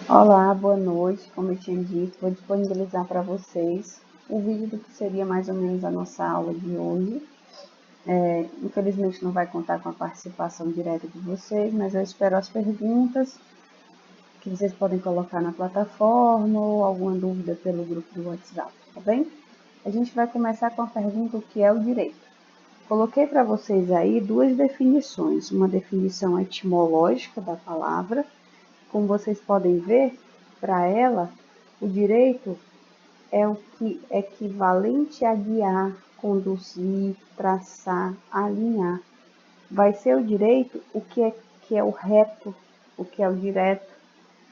Olá, boa noite. Como eu tinha dito, vou disponibilizar para vocês o vídeo do que seria mais ou menos a nossa aula de hoje. Infelizmente não vai contar com a participação direta de vocês, mas eu espero as perguntas que vocês podem colocar na plataforma ou alguma dúvida pelo grupo do WhatsApp, tá bem? A gente vai começar com a pergunta: o que é o direito? Coloquei para vocês aí duas definições, uma definição etimológica da palavra. Como vocês podem ver, para ela, o direito é o que é equivalente a guiar, conduzir, traçar, alinhar. Vai ser o direito que é o reto, o que é o direto.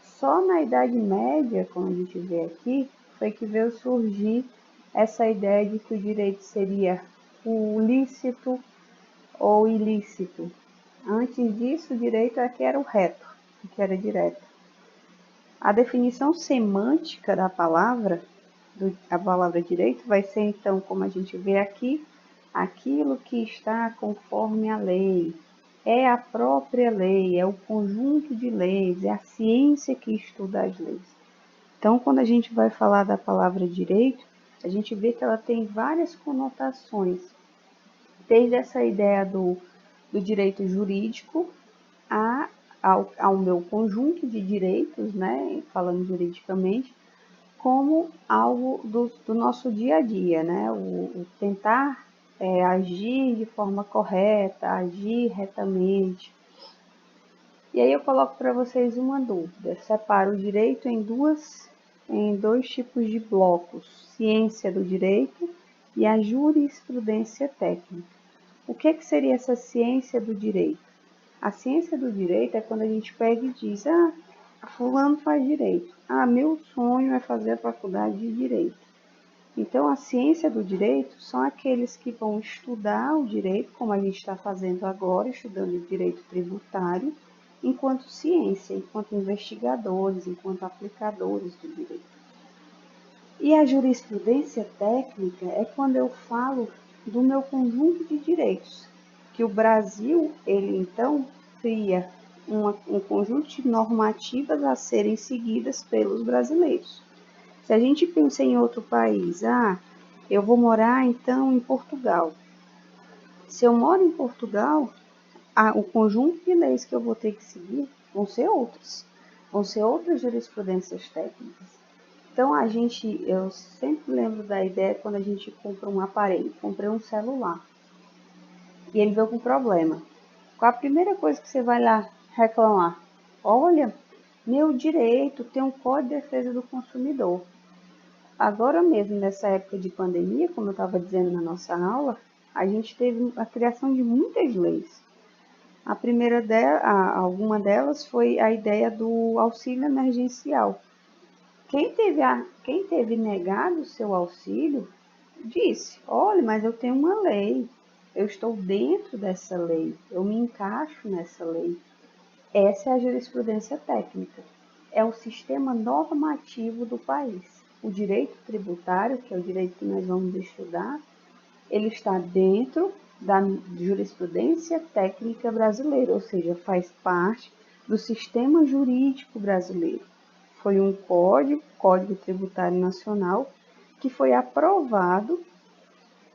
Só na Idade Média, como a gente vê aqui, foi que veio surgir essa ideia de que o direito seria o lícito ou ilícito. Antes disso, o direito é que era o reto, o que era direto. A definição semântica da palavra, a palavra direito, vai ser então, como a gente vê aqui, aquilo que está conforme a lei. É a própria lei, é o conjunto de leis, é a ciência que estuda as leis. Então, quando a gente vai falar da palavra direito, a gente vê que ela tem várias conotações, desde essa ideia do direito jurídico ao meu conjunto de direitos, né, falando juridicamente, como algo do nosso dia a dia, né, o tentar agir de forma correta, agir retamente. E aí eu coloco para vocês uma dúvida: separo o direito em dois tipos de blocos: ciência do direito e a jurisprudência técnica. O que seria essa ciência do direito? A ciência do direito é quando a gente pega e diz: fulano faz direito. Meu sonho é fazer a faculdade de direito. Então, a ciência do direito são aqueles que vão estudar o direito, como a gente está fazendo agora, estudando o direito tributário, enquanto ciência, enquanto investigadores, enquanto aplicadores do direito. E a jurisprudência técnica é quando eu falo do meu conjunto de direitos, que o Brasil, ele então cria um conjunto de normativas a serem seguidas pelos brasileiros. Se a gente pensa em outro país, eu vou morar então em Portugal. Se eu moro em Portugal, o conjunto de leis que eu vou ter que seguir vão ser outras jurisprudências técnicas. Então eu sempre lembro da ideia quando a gente compra um aparelho, comprei um celular e ele veio com problema. Qual a primeira coisa que você vai lá reclamar? Olha, meu direito tem um Código de Defesa do Consumidor. Agora mesmo, nessa época de pandemia, como eu estava dizendo na nossa aula, a gente teve a criação de muitas leis. Alguma delas foi a ideia do auxílio emergencial. Quem teve negado o seu auxílio disse: olha, mas eu tenho uma lei, eu estou dentro dessa lei, eu me encaixo nessa lei. Essa é a jurisprudência técnica, é o sistema normativo do país. O direito tributário, que é o direito que nós vamos estudar, ele está dentro da jurisprudência técnica brasileira, ou seja, faz parte do sistema jurídico brasileiro. Foi um Código Tributário Nacional, que foi aprovado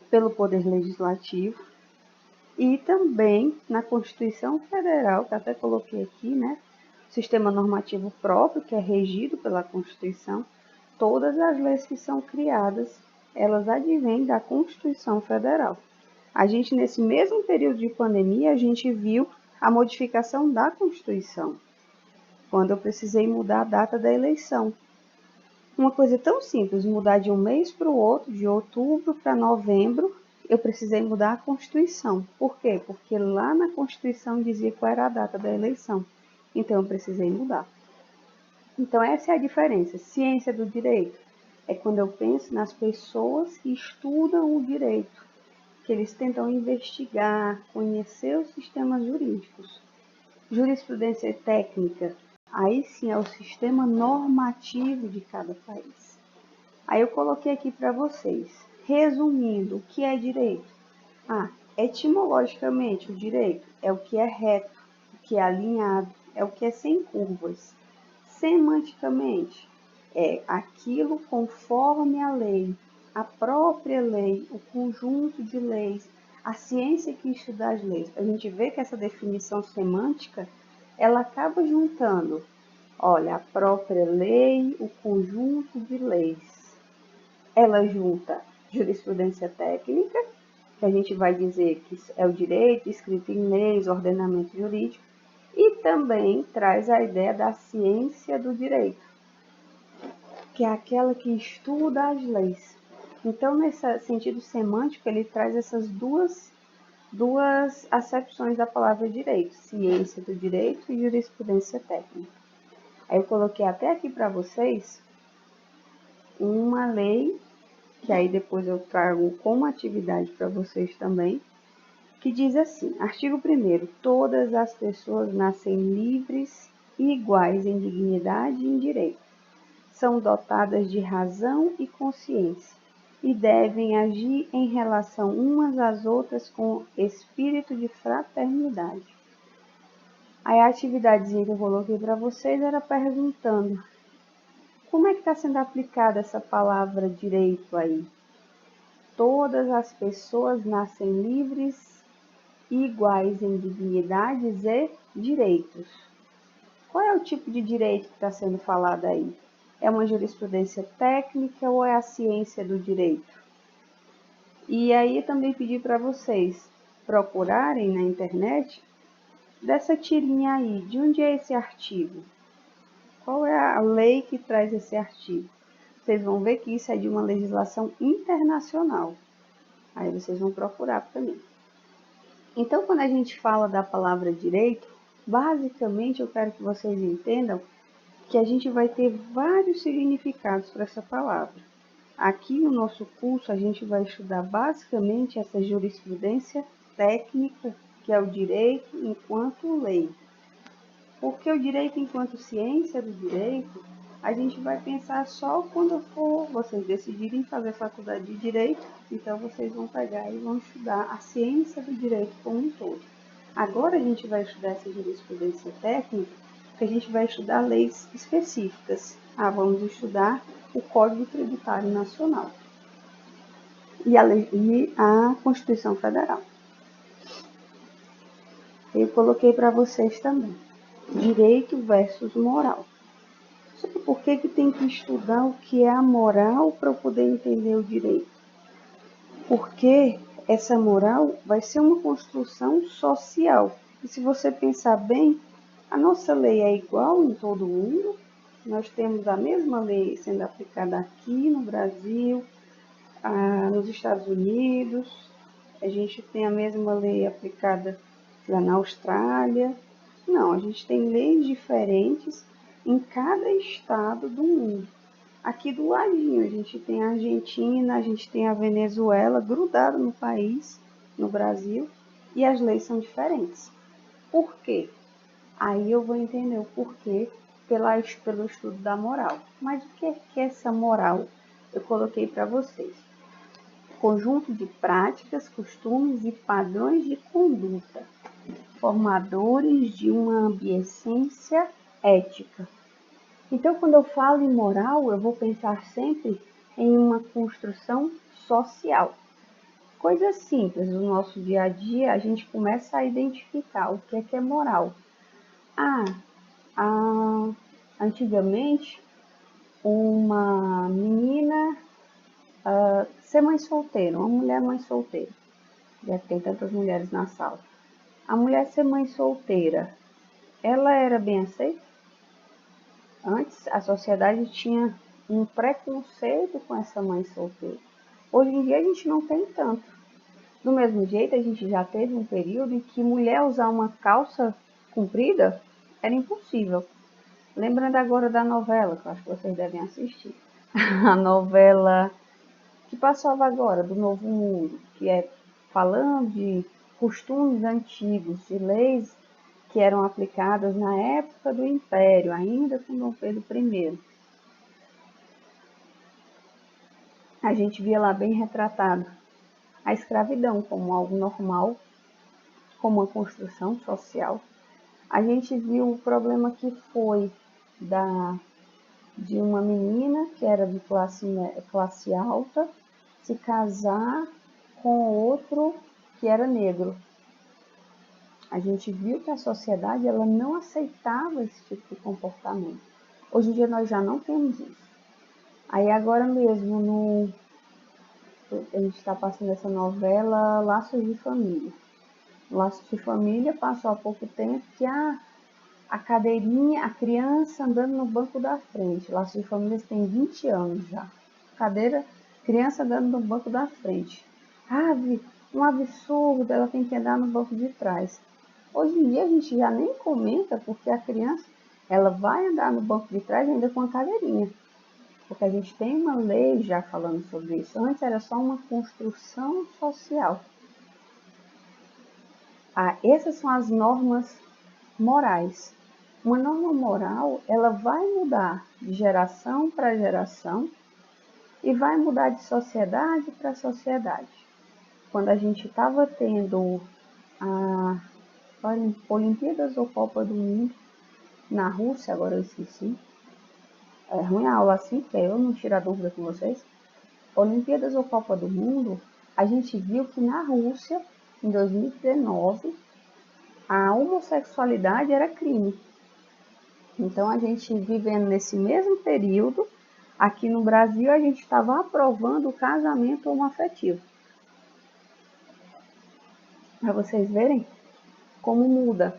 pelo Poder Legislativo e também na Constituição Federal, que até coloquei aqui, né? Sistema normativo próprio, que é regido pela Constituição. Todas as leis que são criadas, elas advêm da Constituição Federal. A gente, nesse mesmo período de pandemia, a gente viu a modificação da Constituição, quando eu precisei mudar a data da eleição. Uma coisa tão simples, mudar de um mês para o outro, de outubro para novembro, eu precisei mudar a Constituição. Por quê? Porque lá na Constituição dizia qual era a data da eleição. Então, eu precisei mudar. Então, essa é a diferença. Ciência do direito é quando eu penso nas pessoas que estudam o direito, que eles tentam investigar, conhecer os sistemas jurídicos. Jurisprudência técnica, aí sim é o sistema normativo de cada país. Aí eu coloquei aqui para vocês, resumindo, o que é direito? Etimologicamente, o direito é o que é reto, o que é alinhado, é o que é sem curvas. Semanticamente, é aquilo conforme a lei, a própria lei, o conjunto de leis, a ciência que estuda as leis. A gente vê que essa definição semântica, ela acaba juntando, olha, a própria lei, o conjunto de leis. Ela junta jurisprudência técnica, que a gente vai dizer que é o direito escrito em leis, ordenamento jurídico, e também traz a ideia da ciência do direito, que é aquela que estuda as leis. Então, nesse sentido semântico, ele traz essas duas acepções da palavra direito, ciência do direito e jurisprudência técnica. Aí eu coloquei até aqui para vocês uma lei, que aí depois eu trago como atividade para vocês também, que diz assim, artigo 1º, todas as pessoas nascem livres e iguais em dignidade e em direito. São dotadas de razão e consciência e devem agir em relação umas às outras com espírito de fraternidade. Aí a atividadezinha que eu coloquei para vocês era perguntando como é que está sendo aplicada essa palavra direito aí? Todas as pessoas nascem livres e iguais em dignidades e direitos. Qual é o tipo de direito que está sendo falado aí? É uma jurisprudência técnica ou é a ciência do direito? E aí eu também pedi para vocês procurarem na internet dessa tirinha aí, de onde é esse artigo? Qual é a lei que traz esse artigo? Vocês vão ver que isso é de uma legislação internacional. Aí vocês vão procurar também. Então, quando a gente fala da palavra direito, basicamente eu quero que vocês entendam que a gente vai ter vários significados para essa palavra. Aqui no nosso curso a gente vai estudar basicamente essa jurisprudência técnica, que é o direito enquanto lei. Porque o direito enquanto ciência do direito, a gente vai pensar só quando vocês decidirem fazer faculdade de direito, então vocês vão pegar e vão estudar a ciência do direito como um todo. Agora a gente vai estudar essa jurisprudência técnica, que a gente vai estudar leis específicas. Vamos estudar o Código Tributário Nacional e a Constituição Federal. Eu coloquei para vocês também, direito versus moral. Por que tem que estudar o que é a moral para eu poder entender o direito? Porque essa moral vai ser uma construção social. E se você pensar bem, a nossa lei é igual em todo mundo. Nós temos a mesma lei sendo aplicada aqui no Brasil, nos Estados Unidos. A gente tem a mesma lei aplicada lá na Austrália. Não, a gente tem leis diferentes em cada estado do mundo. Aqui do ladinho a gente tem a Argentina, a gente tem a Venezuela grudada no país, no Brasil, e as leis são diferentes. Por quê? Aí eu vou entender o porquê pelo estudo da moral. Mas o que é essa moral? Eu coloquei para vocês. Conjunto de práticas, costumes e padrões de conduta, formadores de uma ambiência ética. Então, quando eu falo em moral, eu vou pensar sempre em uma construção social. Coisas simples do nosso dia a dia, a gente começa a identificar o que é moral. Antigamente, uma menina ser mãe solteira, uma mulher mãe solteira, já que tem tantas mulheres na sala. A mulher ser mãe solteira, ela era bem aceita? Antes, a sociedade tinha um preconceito com essa mãe solteira. Hoje em dia, a gente não tem tanto. Do mesmo jeito, a gente já teve um período em que mulher usar uma calça comprida era impossível. Lembrando agora da novela, que eu acho que vocês devem assistir. A novela que passava agora, do Novo Mundo, que é falando de costumes antigos, de leis que eram aplicadas na época do Império, ainda com Dom Pedro I. A gente via lá bem retratado a escravidão como algo normal, como uma construção social. A gente viu o problema que foi de uma menina que era de classe alta se casar com outro que era negro. A gente viu que a sociedade ela não aceitava esse tipo de comportamento. Hoje em dia nós já não temos isso. Aí agora mesmo a gente está passando essa novela Laços de Família. Laços de Família passou há pouco tempo que a cadeirinha, a criança andando no banco da frente. Laços de Família tem 20 anos já. Criança andando no banco da frente. Um absurdo, ela tem que andar no banco de trás. Hoje em dia a gente já nem comenta porque a criança ela vai andar no banco de trás ainda com a cadeirinha. Porque a gente tem uma lei já falando sobre isso. Antes era só uma construção social. Essas são as normas morais. Uma norma moral, ela vai mudar de geração para geração e vai mudar de sociedade para sociedade. Quando a gente estava tendo a Olimpíadas ou Copa do Mundo na Rússia, agora eu esqueci. É ruim a aula assim, porque eu não tiro a dúvida com vocês. Olimpíadas ou Copa do Mundo, a gente viu que na Rússia, em 2019, a homossexualidade era crime. Então, a gente vivendo nesse mesmo período, aqui no Brasil, a gente estava aprovando o casamento homoafetivo. Para vocês verem como muda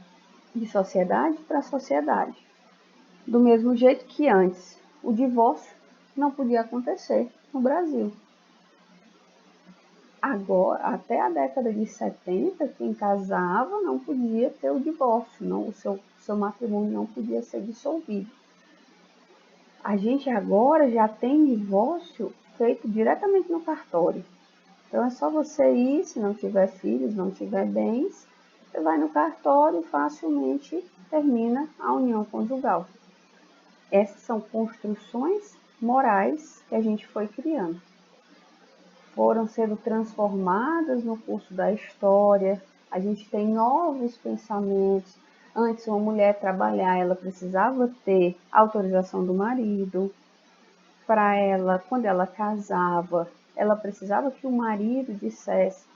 de sociedade para sociedade. Do mesmo jeito que antes, o divórcio não podia acontecer no Brasil. Agora, até a década de 70, quem casava não podia ter o divórcio, não, o seu matrimônio não podia ser dissolvido. A gente agora já tem divórcio feito diretamente no cartório. Então é só você ir, se não tiver filhos, não tiver bens, você vai no cartório e facilmente termina a união conjugal. Essas são construções morais que a gente foi criando. Foram sendo transformadas no curso da história, a gente tem novos pensamentos. Antes, uma mulher trabalhar, ela precisava ter autorização do marido. Para ela, quando ela casava, ela precisava que o marido dissesse,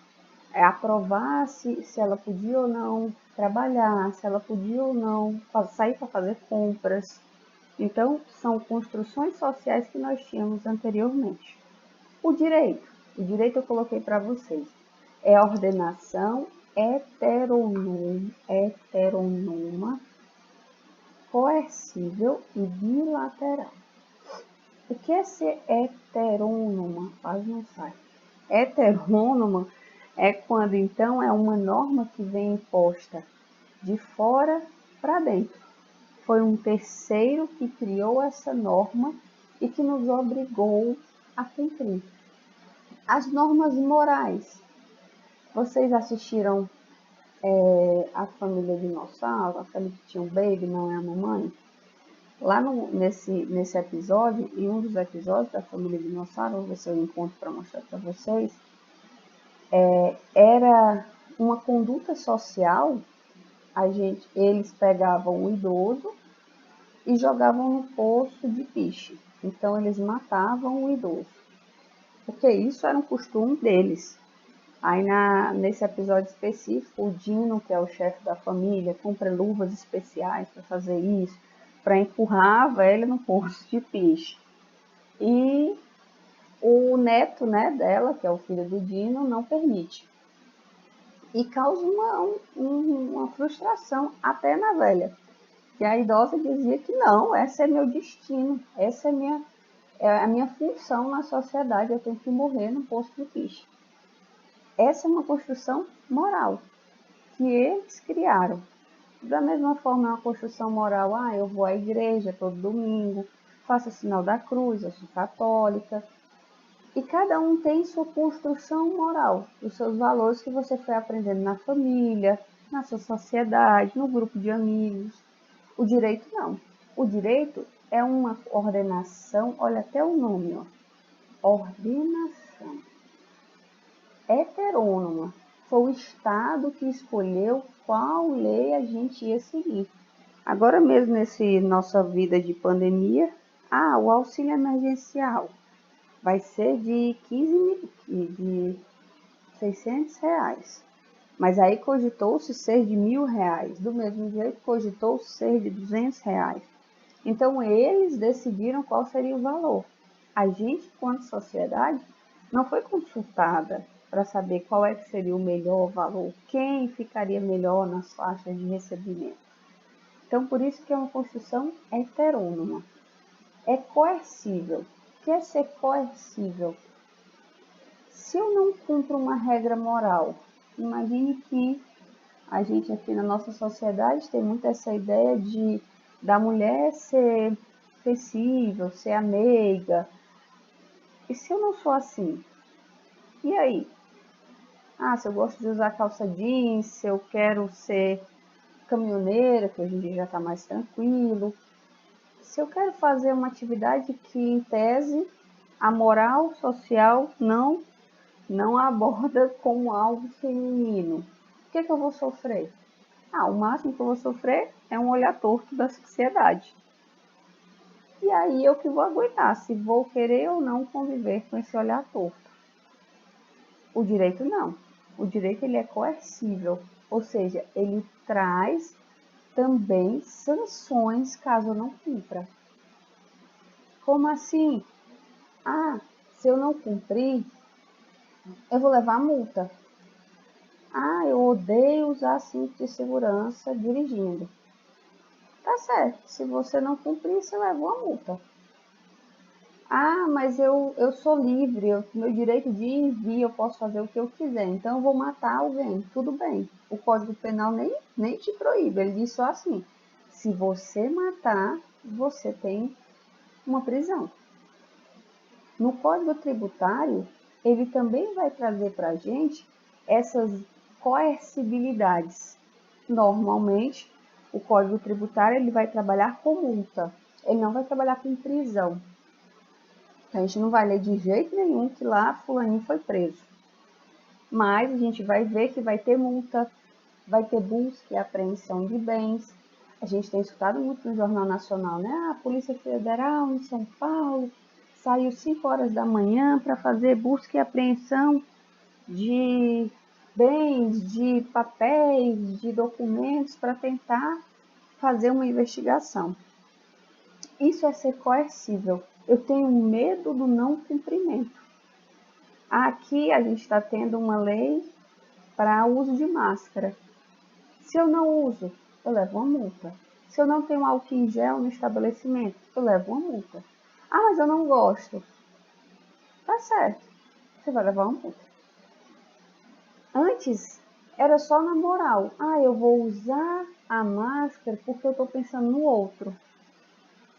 aprovasse se ela podia ou não trabalhar, se ela podia ou não sair para fazer compras. Então, são construções sociais que nós tínhamos anteriormente. O direito eu coloquei para vocês, é a ordenação heteronoma, coercível e bilateral. O que é ser heterônoma? Quase não sai. Heterônoma é quando, então, é uma norma que vem imposta de fora para dentro. Foi um terceiro que criou essa norma e que nos obrigou a cumprir. As normas morais. Vocês assistiram A Família Dinossauro, aquele que tinha um baby, não é a mamãe? Lá nesse episódio, em um dos episódios da Família Dinossauro, vou ver se eu encontro para mostrar para vocês, era uma conduta social, eles pegavam o idoso e jogavam no poço de piche. Então, eles matavam o idoso, porque isso era um costume deles. Aí, nesse episódio específico, o Dino, que é o chefe da família, compra luvas especiais para fazer isso, para empurrar a velha no poço de piche. E o neto, né, dela, que é o filho do Dino, não permite. E causa uma frustração até na velha. Que a idosa dizia que não, esse é meu destino, essa é a minha função na sociedade, eu tenho que morrer no poço de piche. Essa é uma construção moral que eles criaram. Da mesma forma, é uma construção moral, eu vou à igreja todo domingo, faço o sinal da cruz, eu sou católica. E cada um tem sua construção moral, os seus valores que você foi aprendendo na família, na sua sociedade, no grupo de amigos. O direito não. O direito é uma ordenação, olha até o nome, ordenação heterônoma. Foi o Estado que escolheu qual lei a gente ia seguir. Agora mesmo, nesse nossa vida de pandemia, o auxílio emergencial vai ser de 15 mil, de R$ 600. Mas aí cogitou-se ser de R$ 1.000, do mesmo jeito cogitou-se ser de R$ 200. Então eles decidiram qual seria o valor. A gente, enquanto sociedade, não foi consultada para saber qual é que seria o melhor valor, quem ficaria melhor nas faixas de recebimento. Então, por isso que é uma Constituição heterônoma. É coercível. O que é ser coercível? Se eu não cumpro uma regra moral, imagine que a gente aqui na nossa sociedade tem muito essa ideia da mulher ser flexível, ser meiga. E se eu não sou assim? E aí? Se eu gosto de usar calça jeans, se eu quero ser caminhoneira, que hoje em dia já está mais tranquilo. Se eu quero fazer uma atividade que, em tese, a moral social não aborda como algo feminino, o que eu vou sofrer? O máximo que eu vou sofrer é um olhar torto da sociedade. E aí eu que vou aguentar, se vou querer ou não conviver com esse olhar torto. O direito não. O direito ele é coercível, ou seja, ele traz também sanções caso eu não cumpra. Como assim? Se eu não cumprir, eu vou levar multa. Eu odeio usar cinto de segurança dirigindo. Tá certo, se você não cumprir, você leva uma multa. Mas eu sou livre, meu direito de ir e vir, eu posso fazer o que eu quiser, então eu vou matar alguém. Tudo bem, o Código Penal nem te proíbe, ele diz só assim, se você matar, você tem uma prisão. No Código Tributário, ele também vai trazer para a gente essas coercibilidades. Normalmente, o Código Tributário ele vai trabalhar com multa, ele não vai trabalhar com prisão. A gente não vai ler de jeito nenhum que lá fulaninho foi preso. Mas a gente vai ver que vai ter multa, vai ter busca e apreensão de bens. A gente tem escutado muito no Jornal Nacional, né? A Polícia Federal em São Paulo saiu 5 horas da manhã para fazer busca e apreensão de bens, de papéis, de documentos para tentar fazer uma investigação. Isso é ser coercível. Eu tenho medo do não cumprimento. Aqui a gente está tendo uma lei para o uso de máscara. Se eu não uso, eu levo uma multa. Se eu não tenho álcool em gel no estabelecimento, eu levo uma multa. Mas eu não gosto. Tá certo, você vai levar uma multa. Antes, era só na moral. Eu vou usar a máscara porque eu estou pensando no outro.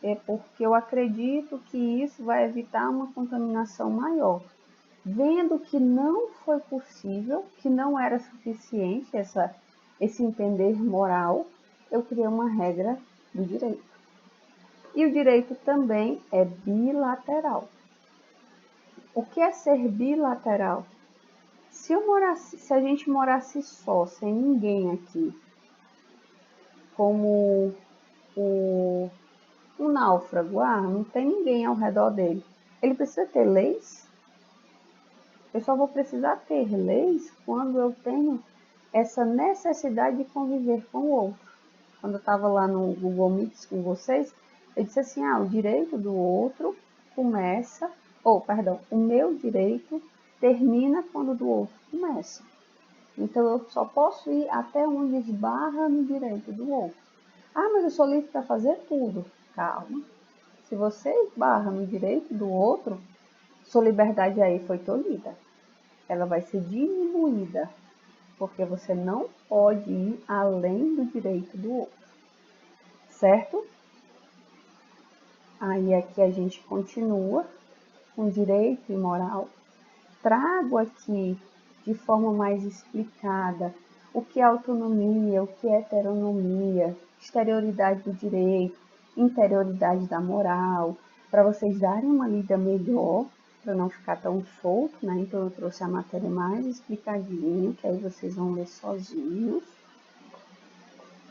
É porque eu acredito que isso vai evitar uma contaminação maior. Vendo que não foi possível, que não era suficiente esse entender moral, eu criei uma regra do direito. E o direito também é bilateral. O que é ser bilateral? Se a gente morasse só, sem ninguém aqui, como um náufrago, não tem ninguém ao redor dele, ele precisa ter leis? Eu só vou precisar ter leis quando eu tenho essa necessidade de conviver com o outro. Quando eu estava lá no Google Meets com vocês, eu disse assim, o direito do outro começa, o meu direito termina quando o do outro começa. Então, eu só posso ir até onde esbarra no direito do outro. Mas eu sou livre para fazer tudo. Calma. Se você esbarra no direito do outro, sua liberdade aí foi tolhida. Ela vai ser diminuída, porque você não pode ir além do direito do outro. Certo? Aí aqui a gente continua com direito e moral. Trago aqui de forma mais explicada o que é autonomia, o que é heteronomia, exterioridade do direito, interioridade da moral, para vocês darem uma lida melhor, para não ficar tão solto, né? Então eu trouxe a matéria mais explicadinha, que aí vocês vão ler sozinhos.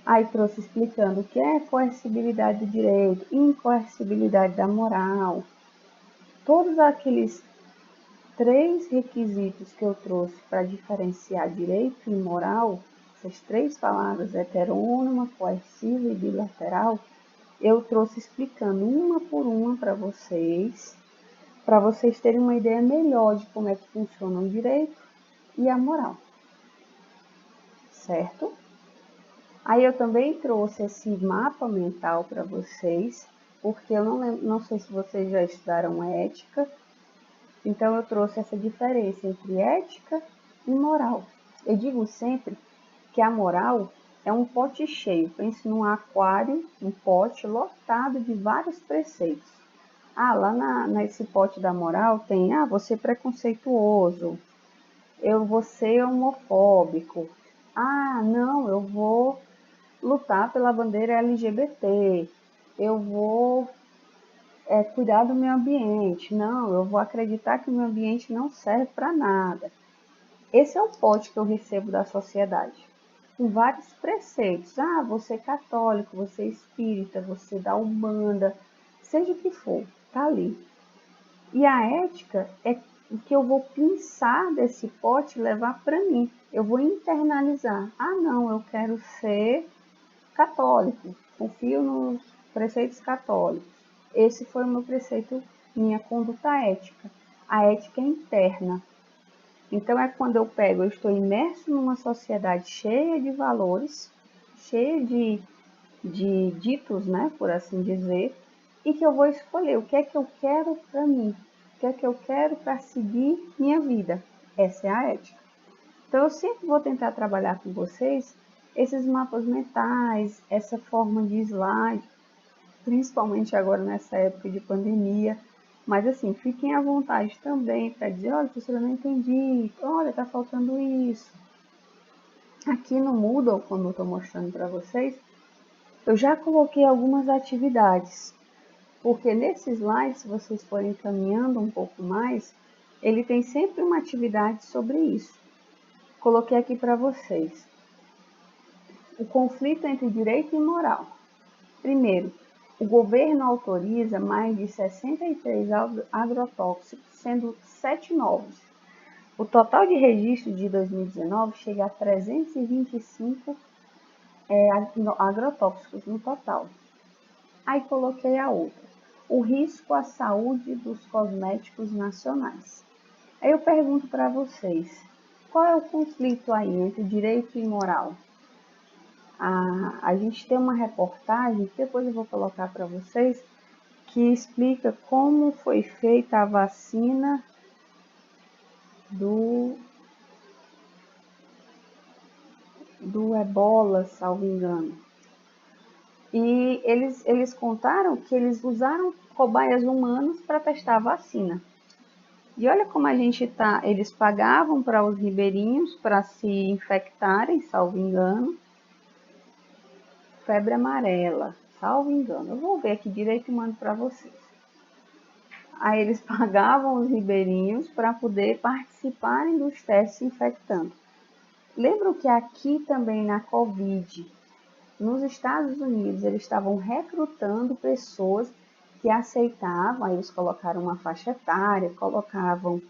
Aí trouxe explicando o que é coercibilidade do direito, incoercibilidade da moral. Todos aqueles 3 requisitos que eu trouxe para diferenciar direito e moral, essas 3 palavras, heterônima, coerciva e bilateral, eu trouxe explicando uma por uma para vocês terem uma ideia melhor de como é que funciona o direito e a moral. Certo? Aí eu também trouxe esse mapa mental para vocês, porque eu não sei se vocês já estudaram ética, então eu trouxe essa diferença entre ética e moral. Eu digo sempre que a moral é um pote cheio, pense num aquário, um pote lotado de vários preceitos. Lá nesse pote da moral tem, você é preconceituoso, eu vou ser homofóbico, não, eu vou lutar pela bandeira LGBT, eu vou cuidar do meio ambiente, não, eu vou acreditar que o meio ambiente não serve para nada. Esse é o pote que eu recebo da sociedade, com vários preceitos. Você é católico, você é espírita, você é da Umbanda, seja o que for, tá ali. E a ética é o que eu vou pensar desse pote e levar para mim. Eu vou internalizar. Não, eu quero ser católico, confio nos preceitos católicos. Esse foi o meu preceito, minha conduta ética. A ética é interna. Então é quando eu estou imerso numa sociedade cheia de valores, cheia de ditos, né, por assim dizer, e que eu vou escolher o que é que eu quero para mim, o que é que eu quero para seguir minha vida. Essa é a ética. Então eu sempre vou tentar trabalhar com vocês esses mapas mentais, essa forma de slide, principalmente agora nessa época de pandemia. Mas assim, fiquem à vontade também para dizer, olha, professora, eu não entendi, olha, está faltando isso. Aqui no Moodle, como eu estou mostrando para vocês, eu já coloquei algumas atividades, porque nesse slide, se vocês forem caminhando um pouco mais, ele tem sempre uma atividade sobre isso. Coloquei aqui para vocês. O conflito entre direito e moral. Primeiro, o governo autoriza mais de 63 agrotóxicos, sendo 7 novos. O total de registros de 2019 chega a 325 agrotóxicos no total. Aí coloquei a outra. O risco à saúde dos cosméticos nacionais. Aí eu pergunto para vocês, qual é o conflito aí entre direito e moral? A gente tem uma reportagem, que depois eu vou colocar para vocês, que explica como foi feita a vacina do Ebola, salvo engano. E eles contaram que eles usaram cobaias humanos para testar a vacina. E olha como a gente tá, eles pagavam para os ribeirinhos para se infectarem, salvo engano. Febre amarela, salvo engano. Eu vou ver aqui direito e mando para vocês. Aí eles pagavam os ribeirinhos para poder participarem dos testes infectando. Lembram que aqui também na Covid, nos Estados Unidos, eles estavam recrutando pessoas que aceitavam, aí eles colocaram uma faixa etária, colocavam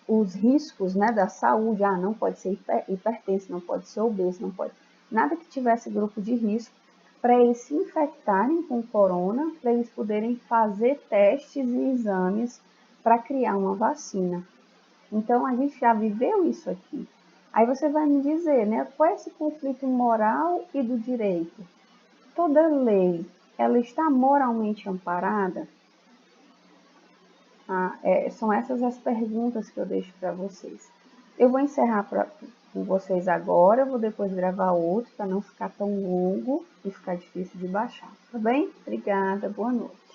os riscos, né, da saúde, não pode ser hipertenso, não pode ser obeso, não pode, nada que tivesse grupo de risco, para eles se infectarem com corona, para eles poderem fazer testes e exames para criar uma vacina. Então, a gente já viveu isso aqui. Aí você vai me dizer, né, qual é esse conflito moral e do direito? Toda lei, ela está moralmente amparada? São essas as perguntas que eu deixo para vocês. Eu vou encerrar com vocês agora, eu vou depois gravar outro para não ficar tão longo e ficar difícil de baixar, tá bem? Obrigada, boa noite.